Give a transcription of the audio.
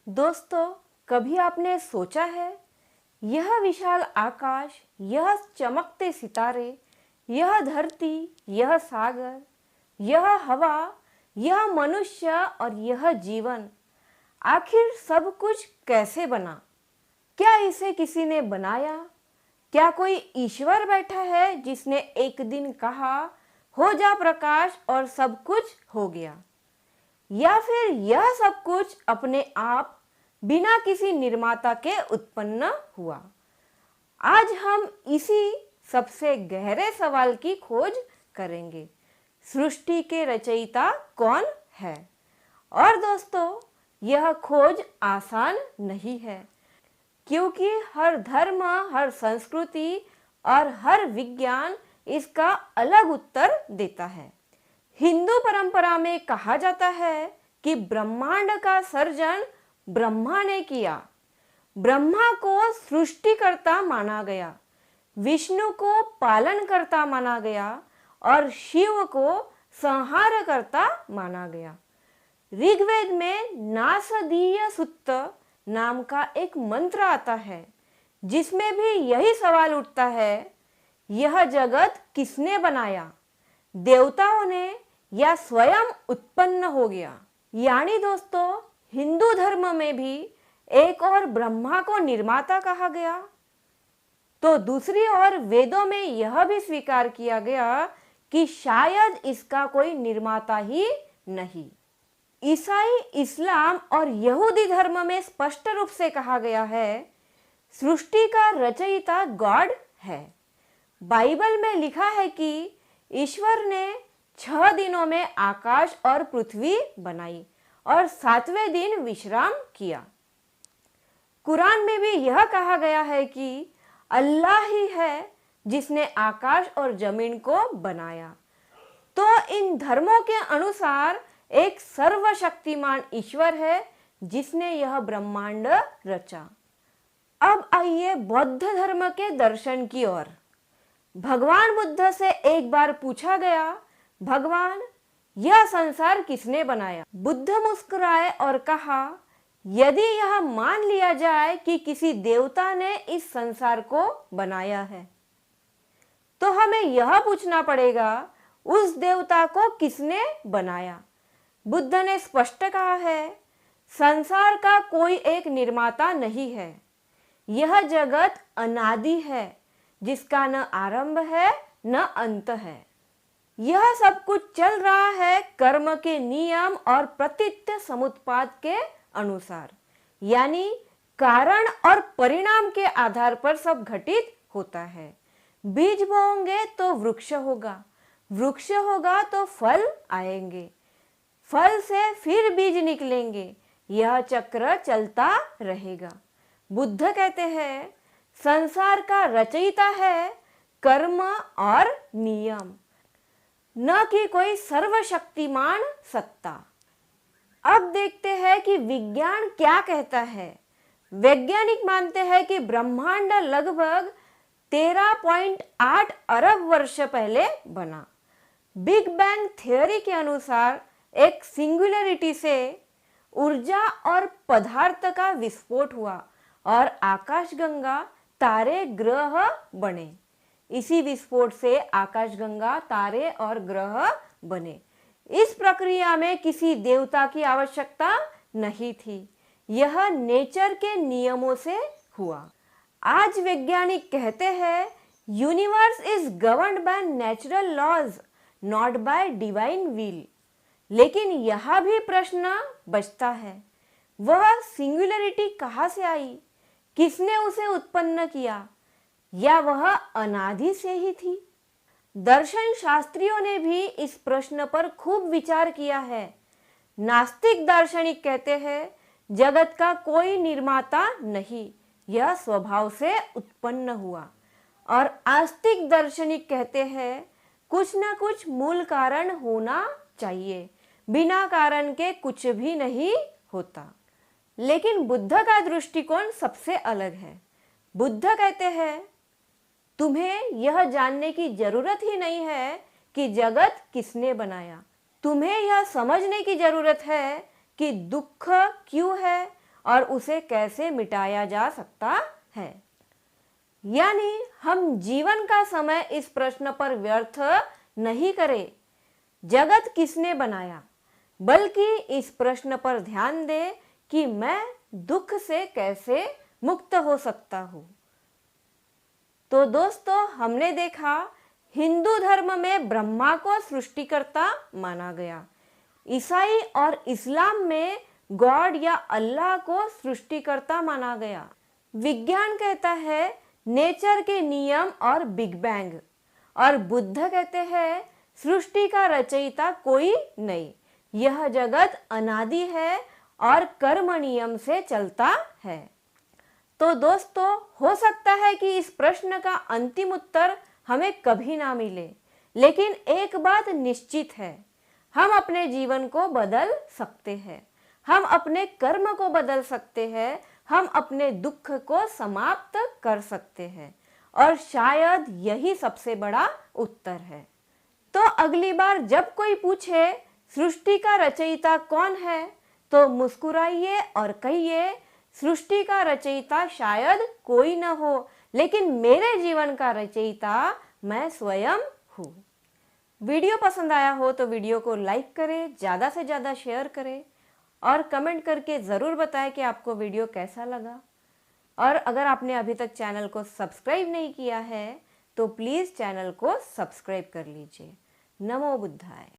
दोस्तों, कभी आपने सोचा है यह विशाल आकाश, यह चमकते सितारे, यह धरती, यह सागर, यह हवा, यह मनुष्य और यह जीवन, आखिर सब कुछ कैसे बना? क्या इसे किसी ने बनाया? क्या कोई ईश्वर बैठा है जिसने एक दिन कहा हो जा प्रकाश और सब कुछ हो गया? या फिर यह सब कुछ अपने आप बिना किसी निर्माता के उत्पन्न हुआ? आज हम इसी सबसे गहरे सवाल की खोज करेंगे। सृष्टि के रचयिता कौन है? और दोस्तों, यह खोज आसान नहीं है, क्योंकि हर धर्म, हर संस्कृति और हर विज्ञान इसका अलग उत्तर देता है। हिंदू परंपरा में कहा जाता है कि ब्रह्मांड का सर्जन ब्रह्मा ने किया। ब्रह्मा को सृष्टिकर्ता माना गया, विष्णु को पालनकर्ता माना गया और शिव को संहारकर्ता माना गया। ऋग्वेद में नासदीय सुत्त नाम का एक मंत्र आता है, जिसमें भी यही सवाल उठता है, यह जगत किसने बनाया? देवताओं ने या स्वयं उत्पन्न हो गया? यानी दोस्तों, हिंदू धर्म में भी एक और ब्रह्मा को निर्माता कहा गया, तो दूसरी ओर वेदों में यह भी स्वीकार किया गया कि शायद इसका कोई निर्माता ही नहीं। ईसाई, इस्लाम और यहूदी धर्म में स्पष्ट रूप से कहा गया है, सृष्टि का रचयिता गॉड है। बाइबल में लिखा है कि ईश्वर ने 6 दिनों में आकाश और पृथ्वी बनाई और 7वें दिन विश्राम किया। कुरान में भी यह कहा गया है कि अल्लाह ही है जिसने आकाश और जमीन को बनाया। तो इन धर्मों के अनुसार एक सर्वशक्तिमान ईश्वर है जिसने यह ब्रह्मांड रचा। अब आइए बौद्ध धर्म के दर्शन की ओर। भगवान बुद्ध से एक बार पूछा गया, भगवान, यह संसार किसने बनाया? बुद्ध मुस्कुराए और कहा, यदि यह मान लिया जाए कि किसी देवता ने इस संसार को बनाया है, तो हमें यह पूछना पड़ेगा, उस देवता को किसने बनाया? बुद्ध ने स्पष्ट कहा है, संसार का कोई एक निर्माता नहीं है। यह जगत अनादि है, जिसका न आरंभ है न अंत है। यह सब कुछ चल रहा है कर्म के नियम और प्रतीत्य समुत्पाद के अनुसार, यानी कारण और परिणाम के आधार पर सब घटित होता है। बीज बोओगे तो वृक्ष होगा, वृक्ष होगा तो फल आएंगे, फल से फिर बीज निकलेंगे, यह चक्र चलता रहेगा। बुद्ध कहते हैं, संसार का रचयिता है कर्म और नियम, न कि कोई सर्वशक्तिमान सत्ता। अब देखते हैं कि विज्ञान क्या कहता है। वैज्ञानिक मानते हैं कि ब्रह्मांड लगभग 13.8 अरब वर्ष पहले बना। बिग बैंग थ्योरी के अनुसार एक सिंगुलरिटी से ऊर्जा और पदार्थ का विस्फोट हुआ और आकाशगंगा, तारे, ग्रह बने। इसी विस्फोट से आकाशगंगा, तारे और ग्रह बने। इस प्रक्रिया में किसी देवता की आवश्यकता नहीं थी, यह नेचर के नियमों से हुआ। आज वैज्ञानिक कहते हैं, universe is governed by natural laws, not by divine will. लेकिन यह भी प्रश्न बचता है, वह सिंगुलरिटी कहाँ से आई? किसने उसे उत्पन्न किया? या वह अनादि से ही थी? दर्शन शास्त्रियों ने भी इस प्रश्न पर खूब विचार किया है। नास्तिक दार्शनिक कहते हैं, जगत का कोई निर्माता नहीं, यह स्वभाव से उत्पन्न हुआ। और आस्तिक दार्शनिक कहते हैं, कुछ न कुछ मूल कारण होना चाहिए, बिना कारण के कुछ भी नहीं होता। लेकिन बुद्ध का दृष्टिकोण सबसे अलग है। बुद्ध कहते हैं, तुम्हें यह जानने की जरूरत ही नहीं है कि जगत किसने बनाया। तुम्हें यह समझने की जरूरत है कि दुख क्यों है और उसे कैसे मिटाया जा सकता है। यानी हम जीवन का समय इस प्रश्न पर व्यर्थ नहीं करें, जगत किसने बनाया, बल्कि इस प्रश्न पर ध्यान दें कि मैं दुख से कैसे मुक्त हो सकता हूं। तो दोस्तों, हमने देखा हिंदू धर्म में ब्रह्मा को सृष्टिकर्ता माना गया, ईसाई और इस्लाम में गॉड या अल्लाह को सृष्टिकर्ता माना गया। विज्ञान कहता है नेचर के नियम और बिग बैंग, और बुद्ध कहते हैं सृष्टि का रचयिता कोई नहीं, यह जगत अनादि है और कर्म नियम से चलता है। तो दोस्तों, हो सकता है कि इस प्रश्न का अंतिम उत्तर हमें कभी ना मिले, लेकिन एक बात निश्चित है, हम अपने जीवन को बदल सकते हैं, हम अपने कर्म को बदल सकते हैं, हम अपने दुख को समाप्त कर सकते हैं, और शायद यही सबसे बड़ा उत्तर है। तो अगली बार जब कोई पूछे सृष्टि का रचयिता कौन है, तो मुस्कुराइए और कहिए सृष्टि का रचयिता शायद कोई न हो, लेकिन मेरे जीवन का रचयिता मैं स्वयं हूँ। वीडियो पसंद आया हो तो वीडियो को लाइक करें, ज़्यादा से ज़्यादा शेयर करें और कमेंट करके ज़रूर बताएं कि आपको वीडियो कैसा लगा। और अगर आपने अभी तक चैनल को सब्सक्राइब नहीं किया है तो प्लीज़ चैनल को सब्सक्राइब कर लीजिए। नमो बुद्धाय।